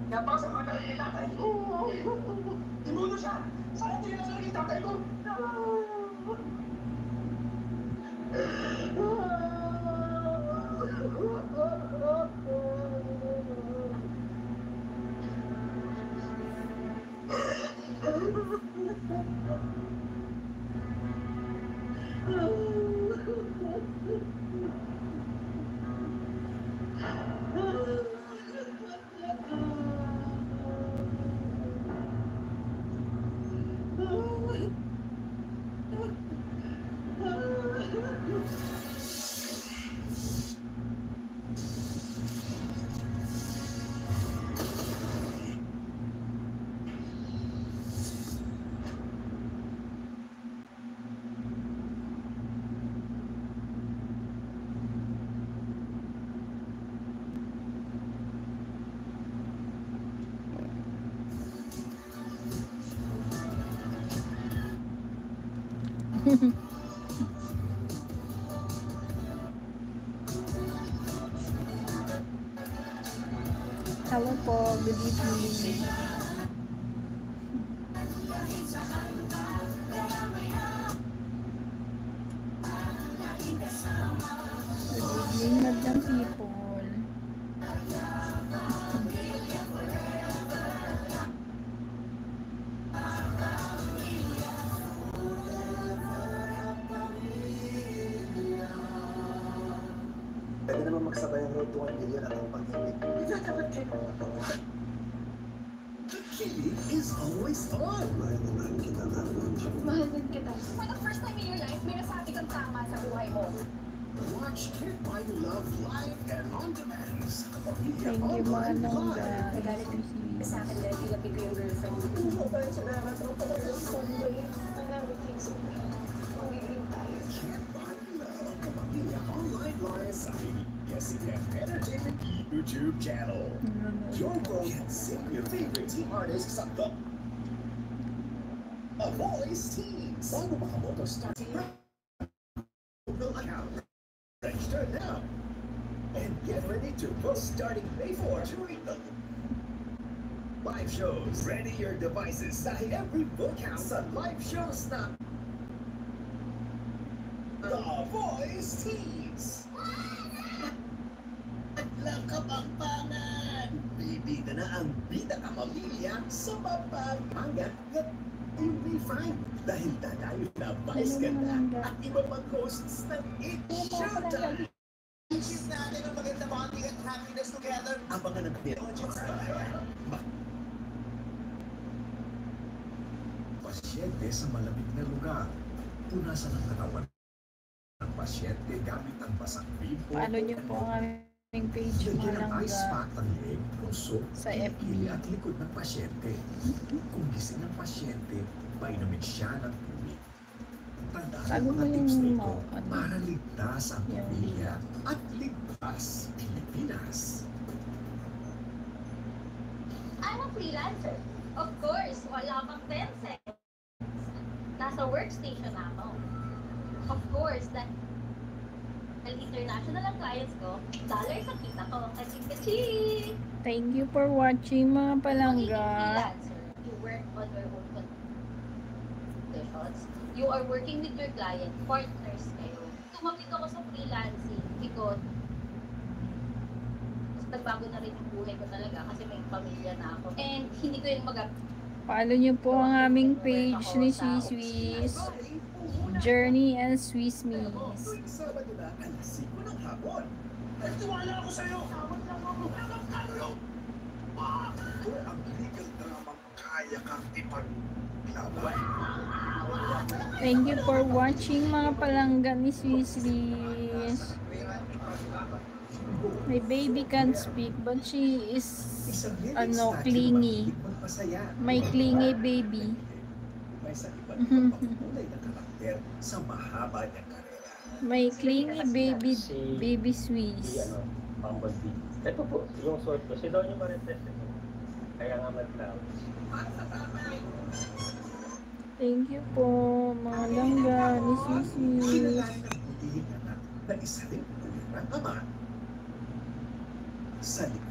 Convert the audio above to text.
Napakasama talaga ni tatay. Imuno siya! Sana hindi na naging tatay ko! Hello po, good evening. Good evening, madam people. Pwede naman magsabay ang road to 1 million at ang pag-ibig. Dapat kayo. The kilig is always on. Mahal na mahal kita, Carlos. Mahal din kita. For the first time in your life, may nasabi kang tama sa buhay mo. Watch Can't Buy You Love live and on demand. Thank you, Manong. Nagalit sa akin dahil tinapid ko yung girlfriend ko. Sobrang salamat mo pala ng Sunday. Ang everything so magiging tayo. Can't Buy You Love ang kapamilya online live sa ABS-CBN Entertainment YouTube channel. Your vote can sing your favorite team artists at the A Voice Teams. Bago makamoto start Google account. Register now. And get ready to book starting May 4 during the live shows. Ready your devices sa every book house sa live shows na The Voice Teams. Lang kapampangan. Bibida na ang bida kapamilya sa mapagpangat at you'll be fine. Dahil dadayo na Vice Ganda at iba pang hosts ng It's Showtime. Isip natin ang maganda bonding at happiness together. Abangan ang audience na pasyente sa malamig na lugar. Punasan ang katawan ng pasyente gamit ang basang bimpo. Paano niyo po ang aming page, Lagyan ng ice Manong? pack ang leg, puso, Sa FB. kilikili at likod ng pasyente. Kung gising ng pasyente, painumin siya ng tubig. Tandaan Sabi ang mo mga yung tips na ito ano? para ligtas ang Yung- pamilya at ligtas Pilipinas. I'm a freelancer. Of course, wala pang 10 cents. Nasa workstation na ako. Of course, dahil international ang clients ko, dollars ang kita ko. Kasi Thank you for watching, mga palangga. freelancer, you work on your own conditions. You are working with your client, partners kayo. Tumapit ako sa freelancing because mas nagbago na rin yung buhay ko talaga kasi may pamilya na ako. And hindi ko yung Follow niyo po ang aming page ni Swiss Swiss. Journey and Swiss Miss. Tuwing Sabado na alas 5 ng hapon. Nagtiwala ako sa'yo! Tawag lang ako! Tayo! Ito ang legal dramang kaya kang ipaglaban. Thank you for watching, mga palangga ni Swiss Swiss. My baby can't speak but she is clingy. My clingy baby. May sa iba't ibang kulay na karakter sa mahaba niyang karera. My clingy baby Swiss. Bumblebee. Ito po, yung sword ko. Si Donnie Marites ito. Kaya nga mag-cloud. Thank you po, mga langga ni Swiss Swiss. Kinalain ng butihing anak na isa rin ulit ng ama. Sa likod